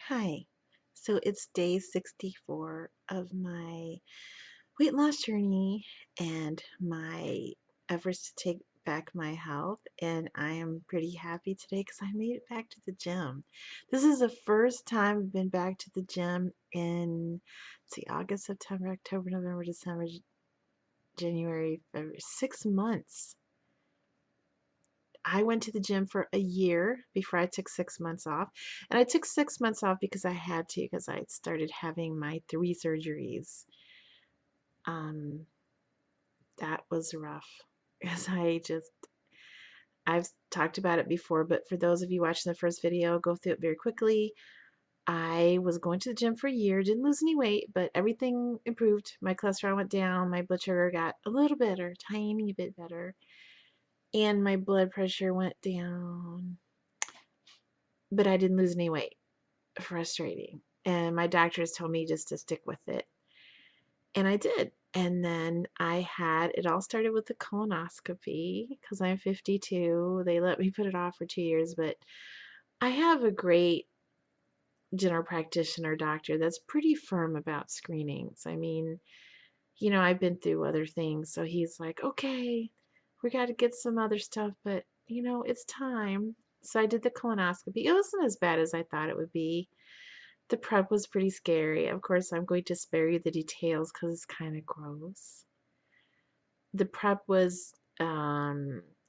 Hi. So it's day 64 of my weight loss journey and my efforts to take back my health. And I am pretty happy today because I made it back to the gym. This is the first time I've been back to the gym in, let's see, August, September, October, November, December, January, February, 6 months. I went to the gym for a year before I took 6 months off. And I took 6 months off because I had to, because I had started having my 3 surgeries. Um, that was rough. Because I've talked about it before, but for those of you watching the first video, I'll go through it very quickly. I was going to the gym for a year, didn't lose any weight, but everything improved. My cholesterol went down, my blood sugar got a little better, tiny bit better, and my blood pressure went down, but I didn't lose any weight. Frustrating. And my doctors told me just to stick with it. And I did. And then it all started with the colonoscopy because I'm 52. They let me put it off for 2 years, but I have a great general practitioner doctor that's pretty firm about screenings. I mean, I've been through other things. So he's like, okay, we got to get some other stuff, but it's time. So I did the colonoscopy. It wasn't as bad as I thought it would be. The prep was pretty scary. Of course, I'm going to spare you the details because it's kind of gross. The prep was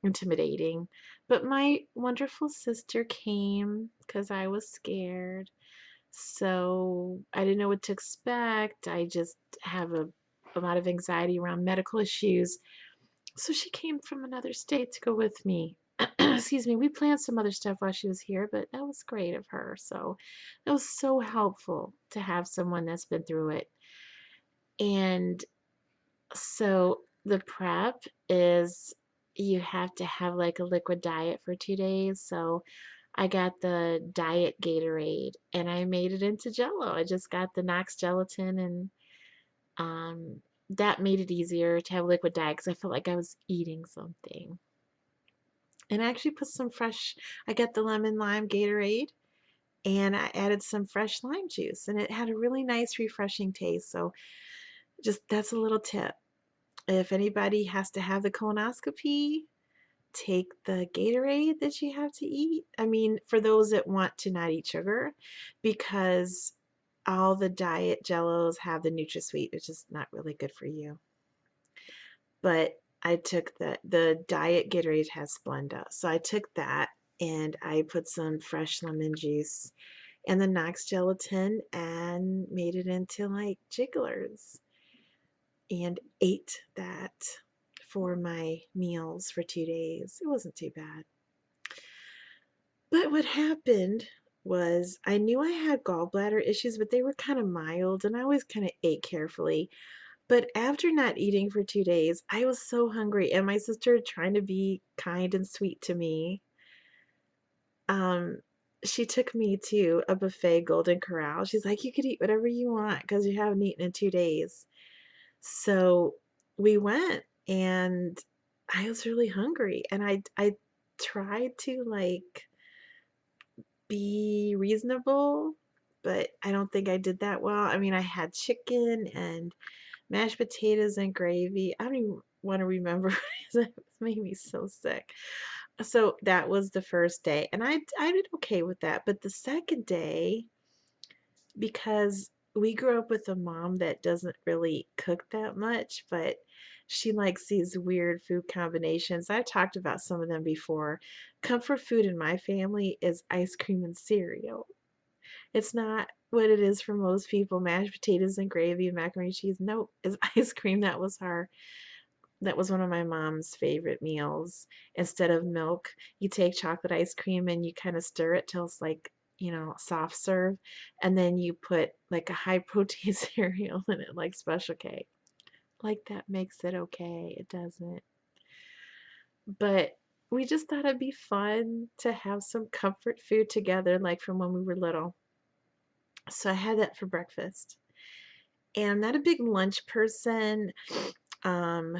intimidating, but my wonderful sister came because I was scared. So I didn't know what to expect. I just have a lot of anxiety around medical issues. So she came from another state to go with me. Excuse me. We planned some other stuff while she was here, but that was great of her. So it was so helpful to have someone that's been through it. And so the prep is you have to have like a liquid diet for 2 days. So I got the diet Gatorade and I made it into Jello. I just got the Knox gelatin and um, that made it easier to have liquid diet because I felt like I was eating something. And I actually put I got the lemon lime Gatorade and I added some fresh lime juice and it had a really nice refreshing taste. So just that's a little tip. If anybody has to have the colonoscopy, take the Gatorade that you have to eat. I mean, for those that want to not eat sugar, because all the diet jellos have the NutraSweet, which is not really good for you. But I took the diet Gatorade has Splenda. So I took that and I put some fresh lemon juice and the Knox gelatin and made it into like jigglers and ate that for my meals for 2 days. It wasn't too bad. But what happened was I knew I had gallbladder issues, but they were kind of mild and I always kind of ate carefully. But after not eating for 2 days, I was so hungry, and my sister, trying to be kind and sweet to me, um, she took me to a buffet, Golden Corral. She's like, you could eat whatever you want because you haven't eaten in 2 days. So we went, and I was really hungry, and I tried to like be reasonable, but I don't think I did that well. I mean, I had chicken and mashed potatoes and gravy. I don't even want to remember. It made me so sick. So that was the first day, and I did okay with that. But the second day, because we grew up with a mom that doesn't really cook that much, but she likes these weird food combinations. I talked about some of them before. Comfort food in my family is ice cream and cereal. It's not what it is for most people, mashed potatoes and gravy and macaroni and cheese. Nope, it's ice cream. That was one of my mom's favorite meals. Instead of milk, you take chocolate ice cream and you kind of stir it till it's like, soft serve. And then you put like a high protein cereal in it, like Special K. Like that makes it okay. It doesn't. But we just thought it'd be fun to have some comfort food together, like from when we were little. So I had that for breakfast. And I'm not a big lunch person, um,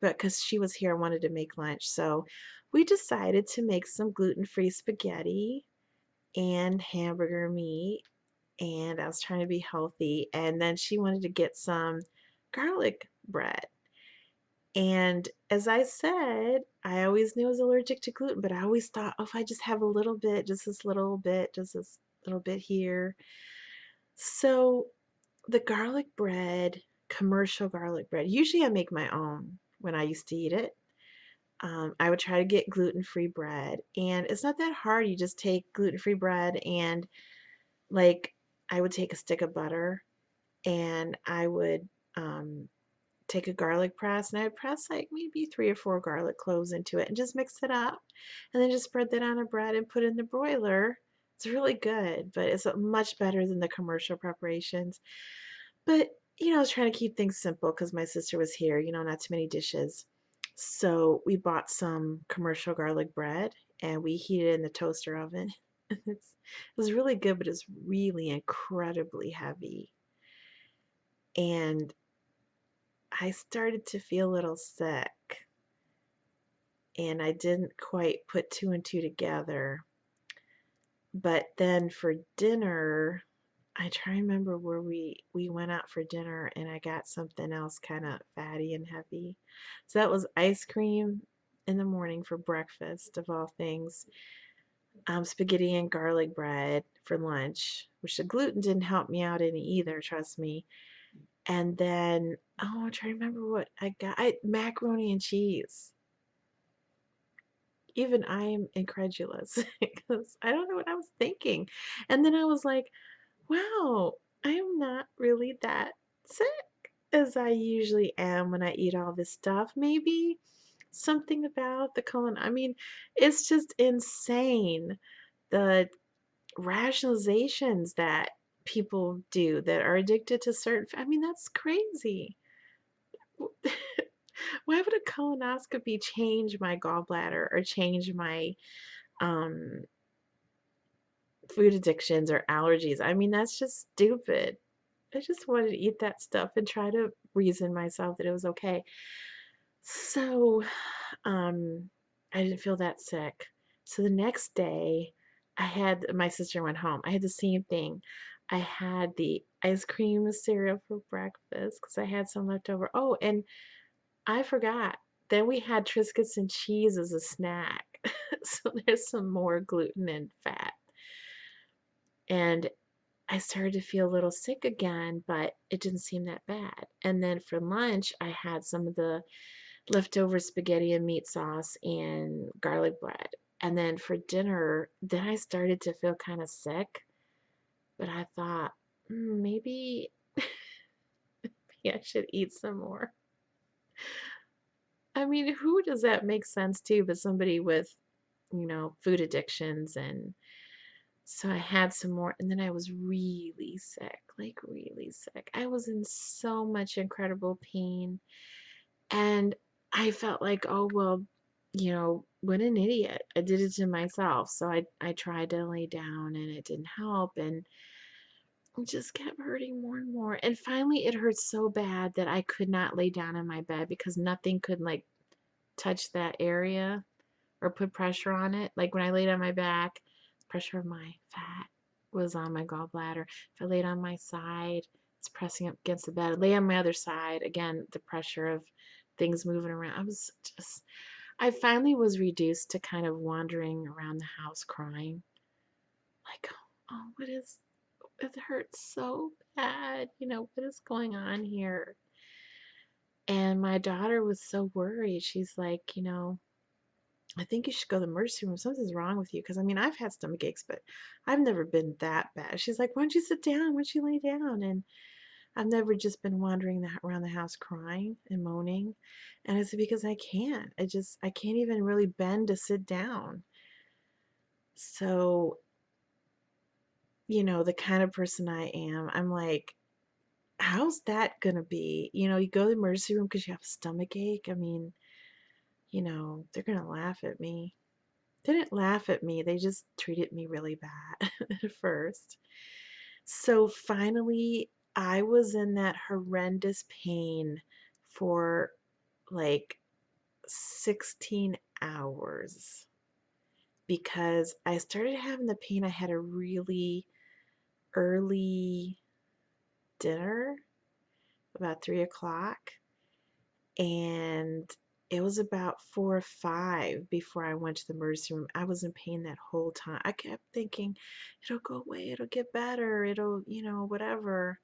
but because she was here, I wanted to make lunch. So we decided to make some gluten-free spaghetti and hamburger meat. and I was trying to be healthy. And then she wanted to get some garlic bread. And as I said, I always knew I was allergic to gluten, but I always thought, oh, if I just have a little bit, just this little bit, just this little bit here. So the garlic bread, commercial garlic bread, usually I make my own when I used to eat it. I would try to get gluten-free bread, and it's not that hard. You just take gluten-free bread and like I would take a stick of butter and I would um, take a garlic press and I would press like maybe 3 or 4 garlic cloves into it and just mix it up and then just spread that on a bread and put it in the broiler. It's really good, but it's much better than the commercial preparations. But, I was trying to keep things simple because my sister was here, not too many dishes. So we bought some commercial garlic bread and we heated it in the toaster oven. It was really good, but it's really incredibly heavy. And I started to feel a little sick, and I didn't quite put two and two together. But then for dinner, I try to remember where we went out for dinner and I got something else kind of fatty and heavy. So that was ice cream in the morning for breakfast of all things. Spaghetti and garlic bread for lunch, which the gluten didn't help me out any either, trust me. And then, oh, I'm trying to remember what I got. Macaroni and cheese. Even I am incredulous because I don't know what I was thinking. And then I was like, wow, I am not really that sick as I usually am when I eat all this stuff. Maybe something about the colon. I mean, it's just insane the rationalizations that people do that are addicted to certain. I mean, that's crazy. Why would a colonoscopy change my gallbladder or change my um, food addictions or allergies? I mean, that's just stupid. I just wanted to eat that stuff and try to reason myself that it was okay. So, um, I didn't feel that sick. So the next day, my sister went home. I had the same thing. I had the ice cream cereal for breakfast because I had some left over. Oh, and I forgot. Then we had Triscuits and cheese as a snack. So there's some more gluten and fat. And I started to feel a little sick again, but it didn't seem that bad. And then for lunch, I had some of the leftover spaghetti and meat sauce and garlic bread. And then for dinner, then I started to feel kind of sick, but I thought, maybe, maybe I should eat some more. I mean, who does that make sense to but somebody with, food addictions? And so I had some more, and then I was really sick, like really sick. I was in so much incredible pain, and I felt like, oh, well, what an idiot. I did it to myself. So I tried to lay down, and it didn't help, and it just kept hurting more and more. And finally, it hurt so bad that I could not lay down in my bed because nothing could like touch that area or put pressure on it. Like when I laid on my back, pressure of my fat was on my gallbladder. If I laid on my side, it's pressing up against the bed. I lay on my other side, again, the pressure of things moving around. I finally was reduced to kind of wandering around the house crying. Like, oh, it hurts so bad. What is going on here? And my daughter was so worried. She's like, I think you should go to the emergency room. Something's wrong with you. Because, I mean, I've had stomach aches, but I've never been that bad. She's like, why don't you sit down? Why don't you lay down? And I've never just been wandering around the house crying and moaning. And it's because I can't. I can't even really bend to sit down. So, the kind of person I am, I'm like, how's that gonna be? You go to the emergency room because you have a stomach ache. I mean, they're gonna laugh at me. They didn't laugh at me, they just treated me really bad at first. So finally, I was in that horrendous pain for like 16 hours because I started having the pain. I had a really early dinner, about 3 o'clock, and it was about 4 or 5 before I went to the emergency room. I was in pain that whole time. I kept thinking, it'll go away, it'll get better, it'll, whatever.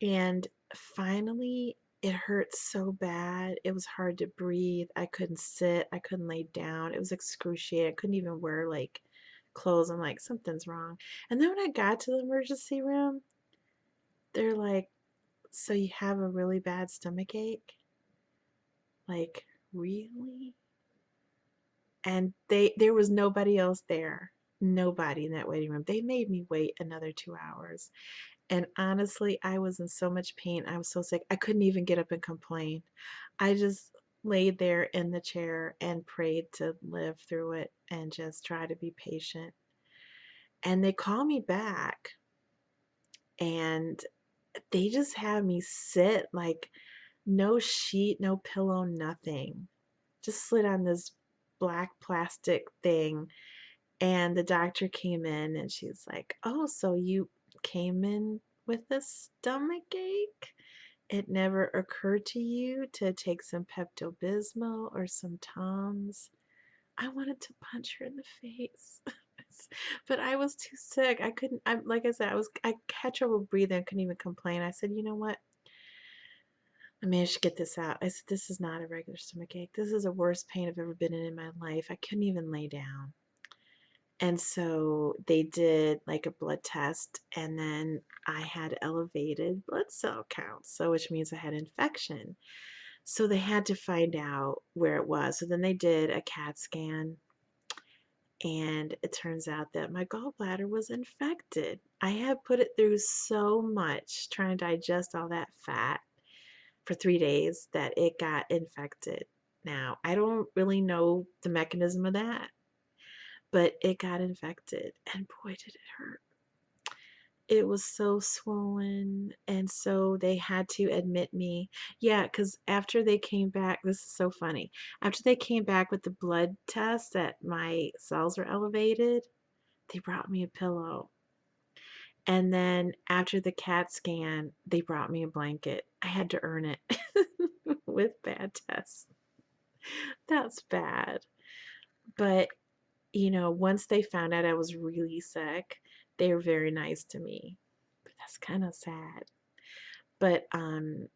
And finally, it hurt so bad. It was hard to breathe. I couldn't sit, I couldn't lay down. It was excruciating. I couldn't even wear like clothes. I'm like, something's wrong. And then when I got to the emergency room, they're like, so you have a really bad stomach ache? Like, really? And there was nobody else there. Nobody in that waiting room. They made me wait another 2 hours. And honestly, I was in so much pain. I was so sick. I couldn't even get up and complain. I just laid there in the chair and prayed to live through it and just try to be patient. And they called me back and they just had me sit like no sheet, no pillow, nothing. Just slid on this black plastic thing. And the doctor came in and she's like, oh, so you came in with a stomach ache? It never occurred to you to take some Pepto-Bismol or some Tums? I wanted to punch her in the face. But I was too sick. I couldn't, like I said, I had trouble breathing. I couldn't even complain. I said, you know what? I managed to get this out. I said, this is not a regular stomach ache. This is the worst pain I've ever been in my life. I couldn't even lay down. And so they did like a blood test, and then I had elevated blood cell counts, so which means I had infection. So they had to find out where it was. So then they did a CAT scan, and it turns out that my gallbladder was infected. I had put it through so much trying to digest all that fat for 3 days that it got infected. Now, I don't really know the mechanism of that, but it got infected, and boy, did it hurt. It was so swollen, and so they had to admit me. Yeah, because after they came back, this is so funny. After they came back with the blood test that my cells were elevated, they brought me a pillow. And then after the CAT scan, they brought me a blanket. I had to earn it with bad tests. That's bad. But, once they found out I was really sick, they were very nice to me. But that's kind of sad. But then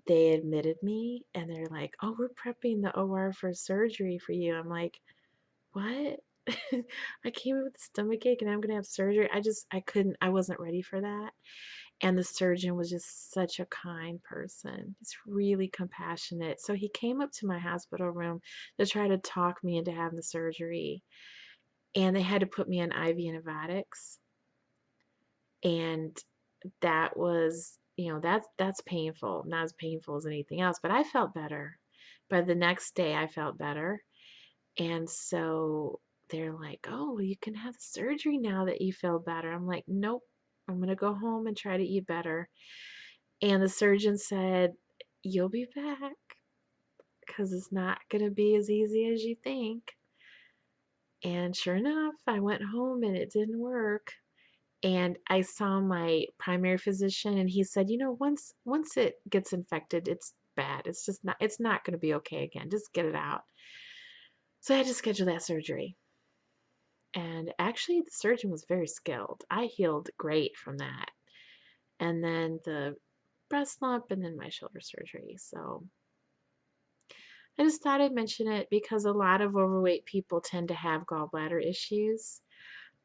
they admitted me and they're like, "Oh, we're prepping the OR for surgery for you." I'm like, "What?" I came in with a stomach ache and I'm gonna have surgery. I wasn't ready for that. And the surgeon was just such a kind person. He's really compassionate. So he came up to my hospital room to try to talk me into having the surgery. And they had to put me on IV antibiotics. And that was, that's painful. Not as painful as anything else, but I felt better. By the next day, I felt better. And so they're like, oh, well, you can have the surgery now that you feel better. I'm like, nope, I'm going to go home and try to eat better. And the surgeon said, you'll be back because it's not going to be as easy as you think. And sure enough, I went home and it didn't work. And I saw my primary physician and he said, once it gets infected, it's bad. It's not going to be okay again. Just get it out. So I had to schedule that surgery. And actually, the surgeon was very skilled. I healed great from that. And then the breast lump and then my shoulder surgery. So I just thought I'd mention it because a lot of overweight people tend to have gallbladder issues.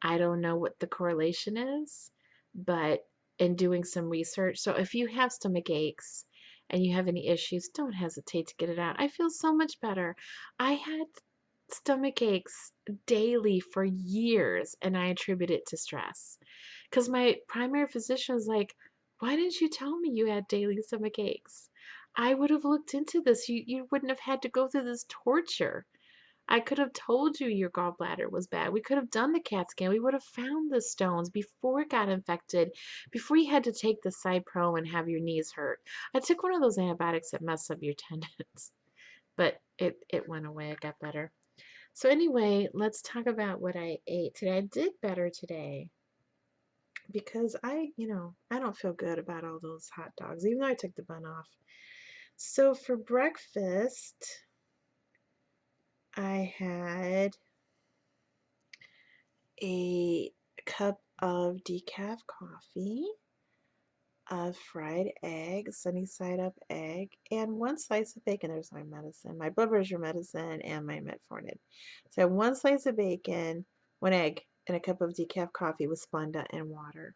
I don't know what the correlation is, but in doing some research, so if you have stomach aches and you have any issues, don't hesitate to get it out. I feel so much better. I had stomach aches daily for years and I attribute it to stress. Because my primary physician was like, why didn't you tell me you had daily stomach aches? I would have looked into this. You wouldn't have had to go through this torture. I could have told you your gallbladder was bad. We could have done the CAT scan. We would have found the stones before it got infected, before you had to take the Cypro and have your knees hurt. I took one of those antibiotics that mess up your tendons, but it went away. It got better. So anyway, let's talk about what I ate today. I did better today because I don't feel good about all those hot dogs, even though I took the bun off. So for breakfast, I had a cup of decaf coffee, a fried egg, sunny side up egg, and one slice of bacon. There's my medicine, my blood pressure medicine, and my metformin. So I had one slice of bacon, one egg, and a cup of decaf coffee with Splenda and water.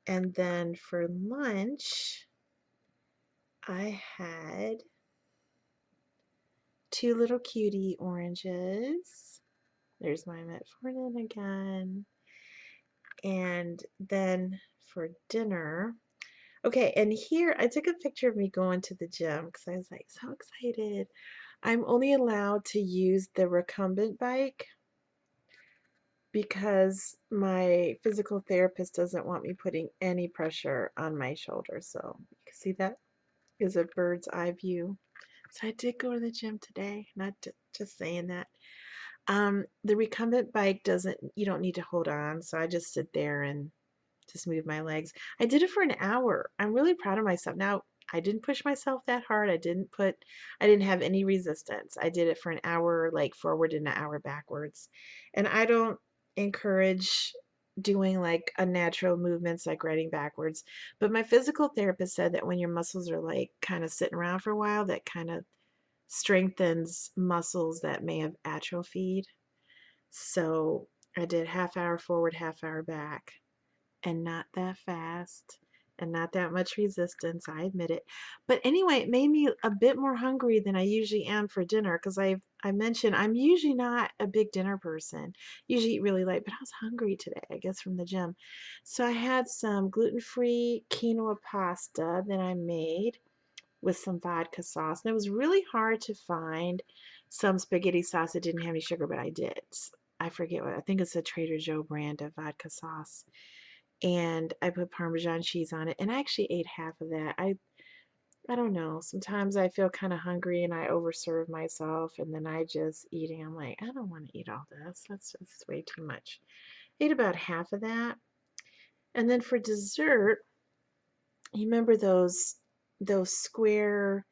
And then for lunch, I had two little cutie oranges. There's my metformin again. And then for dinner, okay, and here I took a picture of me going to the gym because I was like so excited. I'm only allowed to use the recumbent bike because my physical therapist doesn't want me putting any pressure on my shoulders. So you can see that is a bird's eye view. So I did go to the gym today, not just saying that. The recumbent bike doesn't, you don't need to hold on, so I just sit there and just move my legs. I did it for an hour. I'm really proud of myself. Now, I didn't push myself that hard. I didn't have any resistance. I did it for an hour, like forward and an hour backwards. And I don't encourage doing like unnatural movements like riding backwards. But my physical therapist said that when your muscles are like kind of sitting around for a while, that kind of strengthens muscles that may have atrophied. So I did half hour forward, half hour back, and not that fast and not that much resistance, I admit it. But anyway, it made me a bit more hungry than I usually am for dinner because I mentioned I'm usually not a big dinner person. Usually eat really light, but I was hungry today, I guess from the gym. So I had some gluten-free quinoa pasta that I made with some vodka sauce. And it was really hard to find some spaghetti sauce that didn't have any sugar, but I did. I forget what, I think it's a Trader Joe brand of vodka sauce, and I put Parmesan cheese on it, and I actually ate half of that. I don't know. Sometimes I feel kind of hungry and I overserve myself, and then I just eating. I'm like, I don't want to eat all this. That's just way too much. I ate about half of that, and then for dessert, you remember those square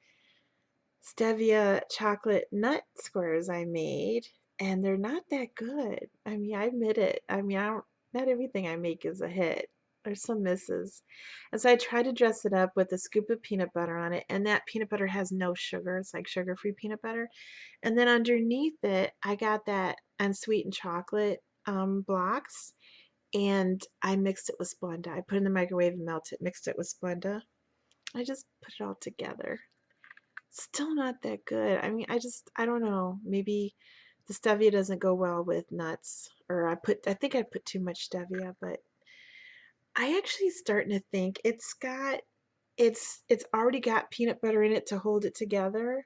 stevia chocolate nut squares I made, and they're not that good. I mean, I admit it. I mean, I don't, not everything I make is a hit. There's some misses. And so I try to dress it up with a scoop of peanut butter on it, and that peanut butter has no sugar. It's like sugar-free peanut butter. And then underneath it, I got that unsweetened chocolate blocks, and I mixed it with Splenda. I put it in the microwave and melted it, mixed it with Splenda. I just put it all together. Still not that good. I mean, I don't know. Maybe the stevia doesn't go well with nuts, or I think I put too much stevia, but I actually starting to think it's already got peanut butter in it to hold it together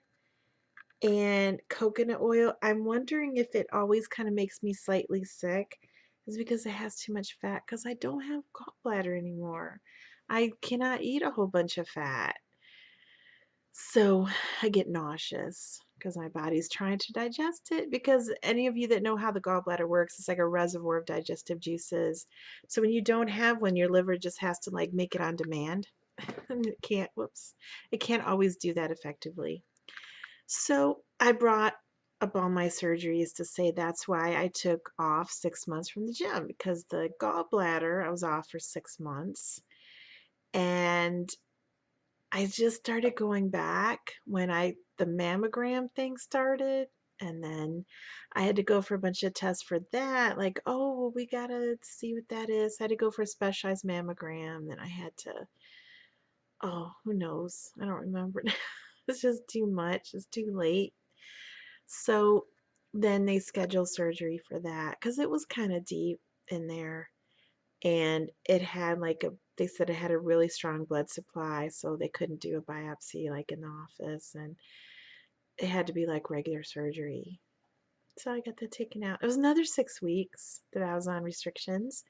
and coconut oil. I'm wondering if it always kind of makes me slightly sick is because it has too much fat because I don't have gallbladder anymore. I cannot eat a whole bunch of fat. So I get nauseous because my body's trying to digest it. Because any of you that know how the gallbladder works, it's like a reservoir of digestive juices. So when you don't have one, your liver just has to like make it on demand. And it can't always do that effectively. So I brought up all my surgeries to say that's why I took off 6 months from the gym because the gallbladder, I was off for 6 months. And I just started going back when the mammogram thing started, and then I had to go for a bunch of tests for that. Like, oh, well, we gotta see what that is. I had to go for a specialized mammogram. Then I had to, oh, who knows? I don't remember. It's just too much. It's too late. So then they scheduled surgery for that because it was kind of deep in there, and it had like they said it had a really strong blood supply, so they couldn't do a biopsy like in the office, and it had to be like regular surgery. So I got that taken out. It was another 6 weeks that I was on restrictions,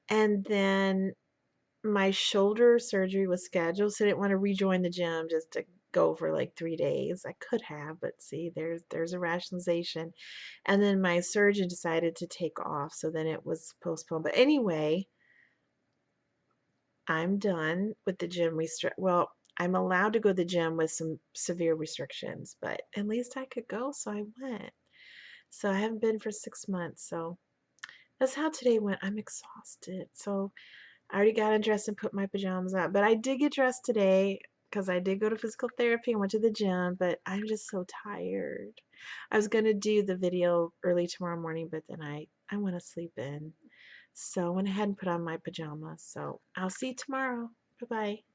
and then my shoulder surgery was scheduled, so I didn't want to rejoin the gym just to go for like 3 days. I could have, but see, there's a rationalization. And then my surgeon decided to take off, so then it was postponed. But anyway, I'm done with the gym restrict. Well, I'm allowed to go to the gym with some severe restrictions, but at least I could go, so I went. So I haven't been for 6 months. So that's how today went. I'm exhausted. So I already got undressed and put my pajamas on, but I did get dressed today because I did go to physical therapy and went to the gym, but I'm just so tired. I was gonna do the video early tomorrow morning, but then I want to sleep in. So I went ahead and put on my pajamas. So I'll see you tomorrow. Bye bye.